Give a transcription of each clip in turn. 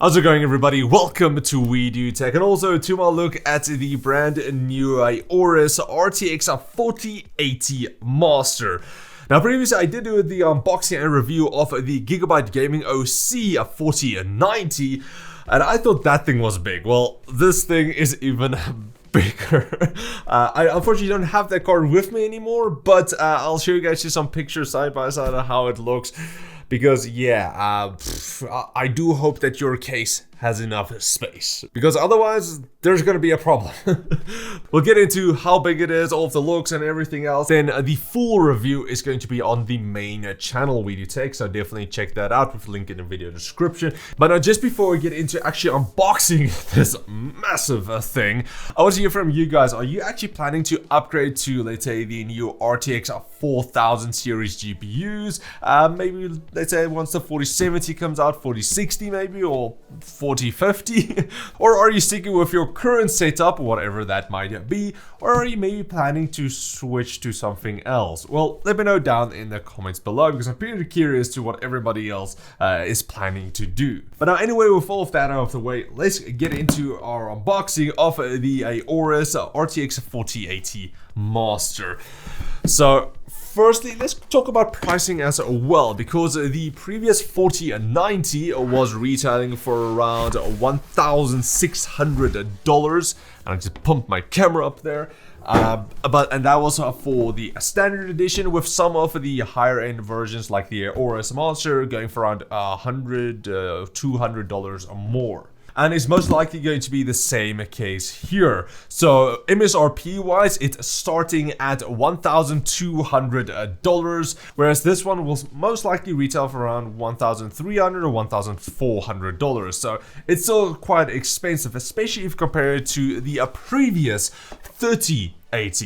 How's it going, everybody? Welcome to We Do Tech, and also to my look at the brand new AORUS RTX 4080 Master. Now, previously I did do the unboxing and review of the Gigabyte Gaming OC 4090, and I thought that thing was big. Well, this thing is even bigger. I unfortunately don't have that card with me anymore, but I'll show you guys just some pictures side by side of how it looks. Because yeah, I do hope that your case has enough space, because otherwise there's gonna be a problem. We'll get into how big it is, all of the looks and everything else. Then the full review is going to be on the main channel We Do Tech, so definitely check that out with a link in the video description. But just before we get into actually unboxing this massive thing, I want to hear from you guys. Are you actually planning to upgrade to, let's say, the new RTX 4000 series GPUs? Maybe, let's say, once the 4070 comes out, 4060 maybe, or 4050? Or are you sticking with your current setup, whatever that might be? Or are you maybe planning to switch to something else? Well, let me know down in the comments below, because I'm pretty curious to what everybody else is planning to do. But now, anyway, with all of that out of the way, let's get into our unboxing of the AORUS RTX 4080 Master. So, firstly, let's talk about pricing as well, because the previous 4090 was retailing for around $1,600. And I just pumped my camera up there. And that was for the standard edition, with some of the higher end versions like the AORUS Master going for around $100, $200 or more. And it's most likely going to be the same case here. So MSRP wise, it's starting at $1,200, whereas this one will most likely retail for around $1,300 or $1,400. So it's still quite expensive, especially if compared to the previous 3080.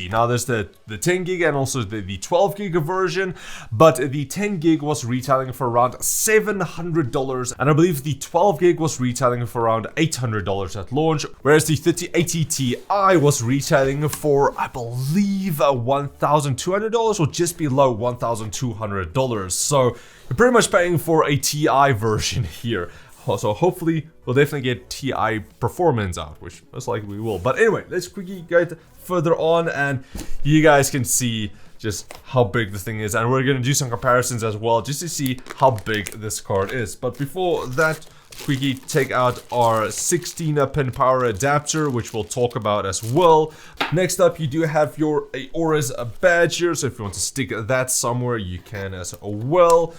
Now there's the 10 gig and also the 12 gig version, but the 10 gig was retailing for around $700, and I believe the 12 gig was retailing for around $800 at launch, whereas the 3080 Ti was retailing for, I believe, $1,200 or just below $1,200. So you're pretty much paying for a Ti version here. So hopefully we'll definitely get Ti performance out, which most likely we will. But anyway, let's quickly get further on and you guys can see just how big the thing is. And we're gonna do some comparisons as well, just to see how big this card is. But before that, quickly take out our 16-pin power adapter, which we'll talk about as well. Next up, you do have your AORUS badge here, so if you want to stick that somewhere, you can as well.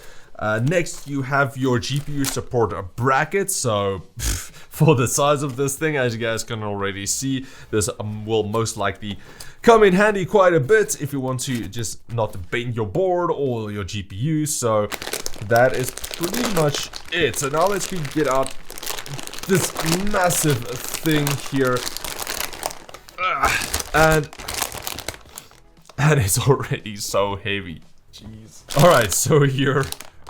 Next, you have your GPU support bracket. So for the size of this thing, as you guys can already see, this will most likely come in handy quite a bit if you want to just not bend your board or your GPU. So that is pretty much it. So now let's get out this massive thing here. And it's already so heavy. Jeez. Alright, so here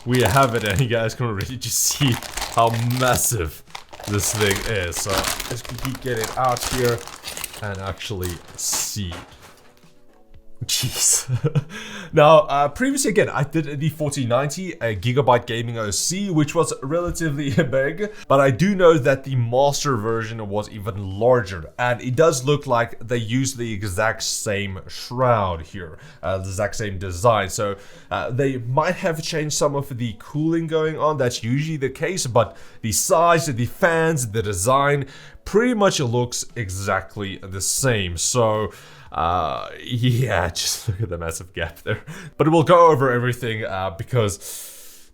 we have it, and you guys can already just see how massive this thing is. So let's get it out here and actually see. Jeez. Now, previously again, I did the 4090 Gigabyte Gaming OC, which was relatively big, but I do know that the Master version was even larger, and it does look like they use the exact same shroud here, the exact same design. So they might have changed some of the cooling going on. That's usually the case, but the size, the fans, the design pretty much looks exactly the same. So yeah, just look at the massive gap there. But we'll go over everything because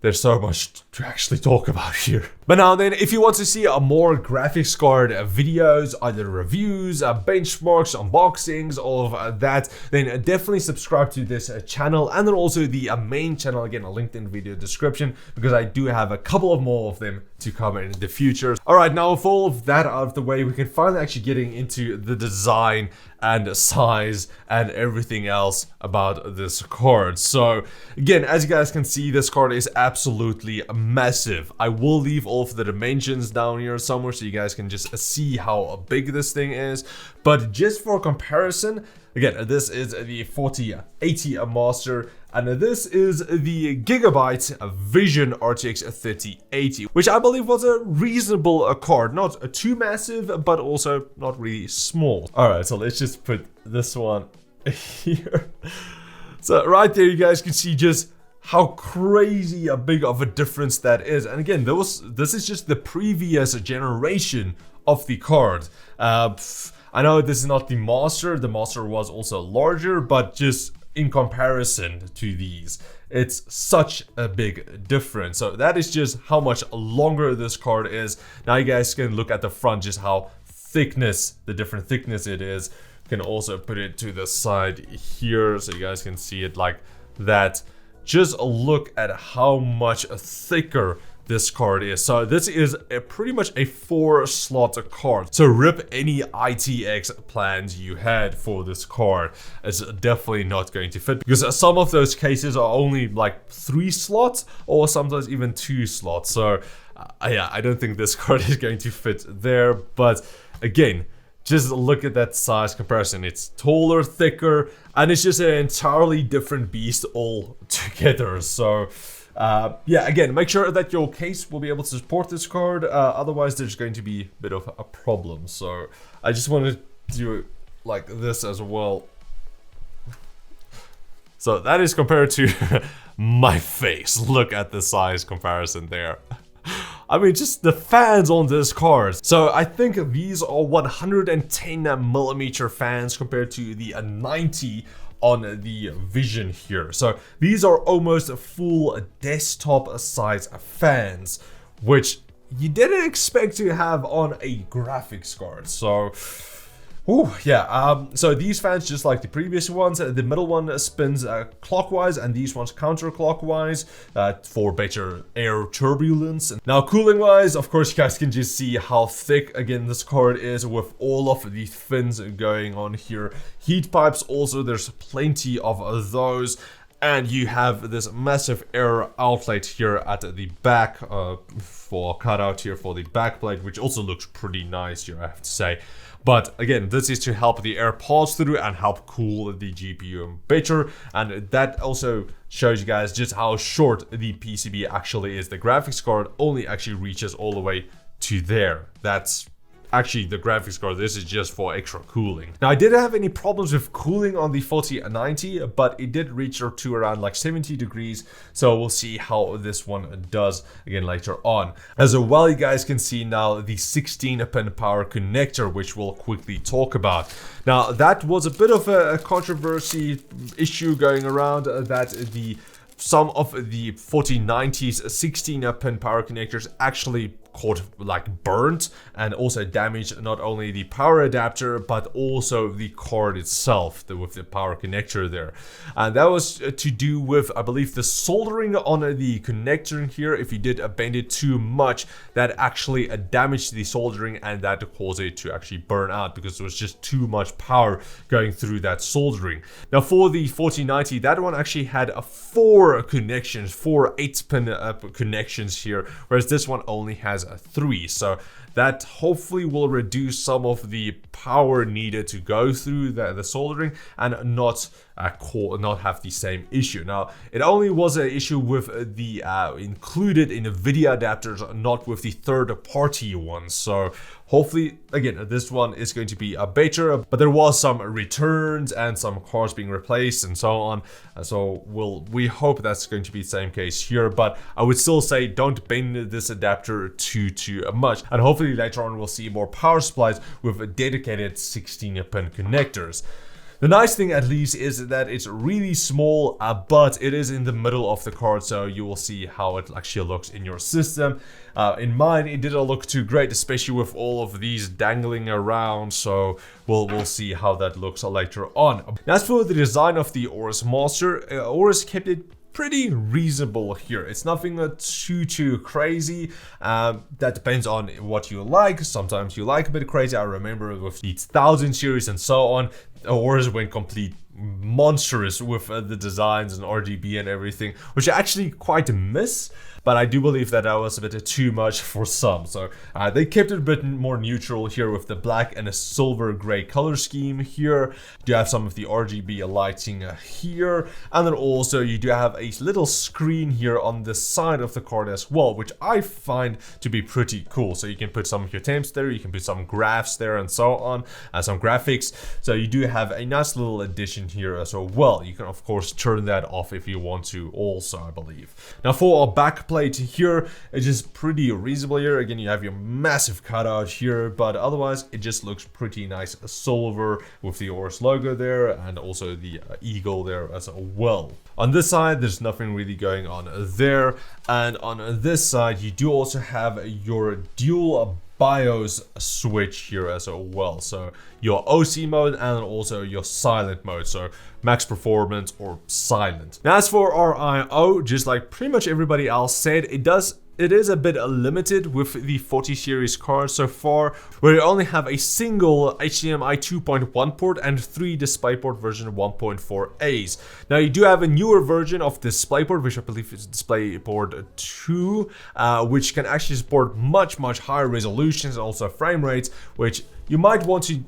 there's so much to actually talk about here. But now then, if you want to see a more graphics card videos, either reviews, benchmarks, unboxings, all of that, then definitely subscribe to this channel, and then also the main channel, again, linked in the video description, because I do have a couple of more of them to come in the future. Alright, now with all of that out of the way, we can finally actually getting into the design and size and everything else about this card. So again, as you guys can see, this card is absolutely massive. I will leave all of the dimensions down here somewhere so you guys can just see how big this thing is. But just for comparison, again, this is the 4080 Master. And this is the Gigabyte Vision RTX 3080, which I believe was a reasonable card. Not too massive, but also not really small. Alright, so let's just put this one here. So right there you guys can see just how crazy big of a difference that is. And again, this is just the previous generation of the card. I know this is not the Master. The Master was also larger, but just in comparison to these, it's such a big difference. So that is just how much longer this card is. Now you guys can look at the front, just how the different thickness it is. You can also put it to the side here so you guys can see it like that. Just look at how much thicker this card is. So this is pretty much a 4-slot card. So rip any ITX plans you had for this card. It's definitely not going to fit, because some of those cases are only like 3 slots or sometimes even 2 slots. So yeah, I don't think this card is going to fit there. But again, just look at that size comparison. It's taller, thicker, and it's just an entirely different beast altogether. So yeah, again, make sure that your case will be able to support this card. Otherwise, there's going to be a bit of a problem. So I just wanted to do it like this as well. So that is compared to my face. Look at the size comparison there. I mean, just the fans on this card. So I think these are 110mm fans compared to the 90 on the Vision here. So these are almost full desktop size fans, which you didn't expect to have on a graphics card. So ooh, yeah, so these fans, just like the previous ones, the middle one spins clockwise and these ones counterclockwise for better air turbulence. Now cooling wise, of course, you guys can just see how thick, again, this card is with all of the fins going on here. Heat pipes also, there's plenty of those. And you have this massive air outlet here at the back for cutout here for the back plate, which also looks pretty nice here, I have to say. But again, this is to help the air pass through and help cool the GPU better. And that also shows you guys just how short the PCB actually is. The graphics card only actually reaches all the way to there. That's actually the graphics card. This is just for extra cooling. Now I didn't have any problems with cooling on the 4090, but it did reach to around like 70 degrees. So we'll see how this one does again later on. As well, you guys can see now the 16-pin power connector, which we'll quickly talk about. Now that was a bit of a controversy issue going around, that some of the 4090's 16-pin power connectors actually caught like burnt and also damaged not only the power adapter but also the card itself with the power connector there. And that was to do with, I believe, the soldering on the connector here. If you did bend it too much, that actually damaged the soldering and that caused it to actually burn out because there was just too much power going through that soldering. Now for the 4090, that one actually had 4 connections, 4 8-pin connections here, whereas this one only has 3. So that hopefully will reduce some of the power needed to go through the soldering and not have the same issue. Now it only was an issue with the included NVIDIA adapters, not with the third-party ones. So hopefully, again, this one is going to be better, but there was some returns and some cards being replaced and so on. So we hope that's going to be the same case here, but I would still say don't bend this adapter too much. And hopefully later on we'll see more power supplies with dedicated 16-pin connectors. The nice thing at least is that it's really small, but it is in the middle of the card, so you will see how it actually looks in your system. In mine, it didn't look too great, especially with all of these dangling around, so we'll see how that looks later on. As for the design of the AORUS Master, AORUS kept it pretty reasonable here. It's nothing too crazy. That depends on what you like. Sometimes you like a bit crazy. I remember with the 1000 series and so on, AORUS went complete monstrous with the designs and RGB and everything, which I actually quite miss. but I do believe that was a bit too much for some. So they kept it a bit more neutral here with the black and a silver gray color scheme here. You do have some of the RGB lighting here, and then also you do have a little screen here on the side of the card as well, which I find to be pretty cool. So you can put some of your temps there, you can put some graphs there and so on, some graphics. So you do have a nice little addition here as well. You can of course turn that off if you want to also, I believe. Now for our back plate here, it's just pretty reasonable here. Again, you have your massive cutout here, but otherwise it just looks pretty nice silver with the AORUS logo there and also the eagle there as well. On this side, there's nothing really going on there, and on this side you do also have your dual BIOS switch here as well. So your OC mode and also your silent mode, so max performance or silent. Now as for our I/O, just like pretty much everybody else said, it is a bit limited with the 40 series cards so far, where you only have a single HDMI 2.1 port and 3 DisplayPort version 1.4As. Now you do have a newer version of DisplayPort, which I believe is DisplayPort 2, which can actually support much higher resolutions and also frame rates, which you might want to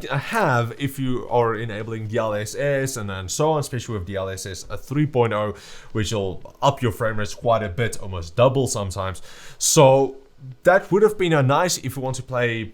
have if you are enabling DLSS and so on, especially with DLSS 3.0, which will up your frame rates quite a bit, almost double sometimes. So that would have been nice if you want to play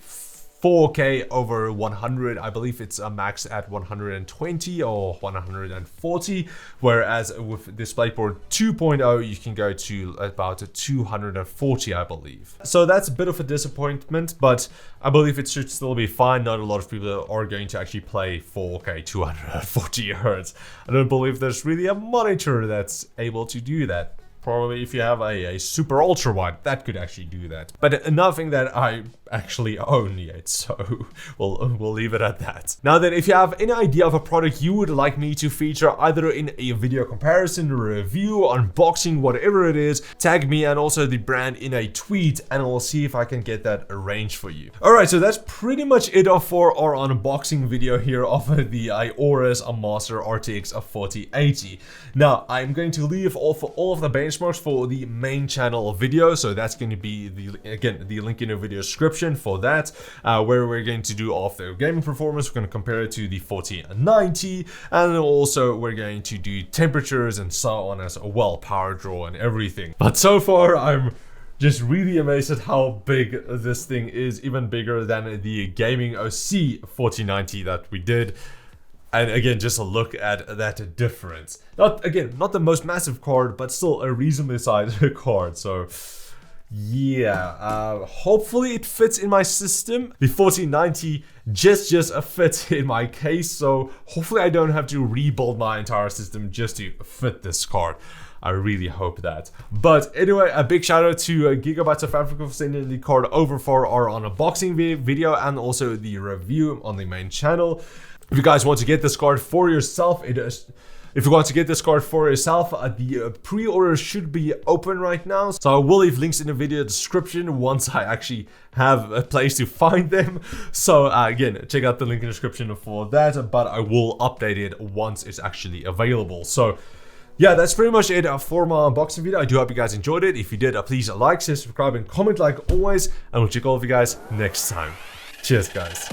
4K over 100. I believe it's a max at 120 or 140, whereas with DisplayPort 2.0 you can go to about 240, I believe. So that's a bit of a disappointment, but I believe it should still be fine. Not a lot of people are going to actually play 4K 240 Hz. I don't believe there's really a monitor that's able to do that. Probably if you have a super ultra wide, that could actually do that. But nothing that I actually own yet, so we'll leave it at that. Now then, if you have any idea of a product you would like me to feature either in a video comparison, review, unboxing, whatever it is, tag me and also the brand in a tweet and I'll see if I can get that arranged for you. Alright, so that's pretty much it for our unboxing video here of the AORUS Master RTX 4080. Now, I'm going to leave all of the benchmarks for the main channel video, so that's going to be the link in the video description for that, where we're going to do all of the gaming performance. We're going to compare it to the 4090, and then also we're going to do temperatures and so on as well, power draw and everything. But so far I'm just really amazed at how big this thing is, even bigger than the Gaming OC 4090 that we did. And again, just a look at that difference. Not the most massive card, but still a reasonably sized card. So yeah, hopefully it fits in my system. The 4090 just fits in my case, so hopefully I don't have to rebuild my entire system just to fit this card. I really hope that. But anyway, a big shout out to Gigabyte South Africa for sending the card over for our unboxing video and also the review on the main channel. If you guys want to get this card for yourself, the pre-order should be open right now. So I will leave links in the video description once I actually have a place to find them. So again, check out the link in the description for that, but I will update it once it's actually available. So yeah, that's pretty much it for my unboxing video. I do hope you guys enjoyed it. If you did, please like, share, subscribe, and comment like always. And we'll check all of you guys next time. Cheers, guys.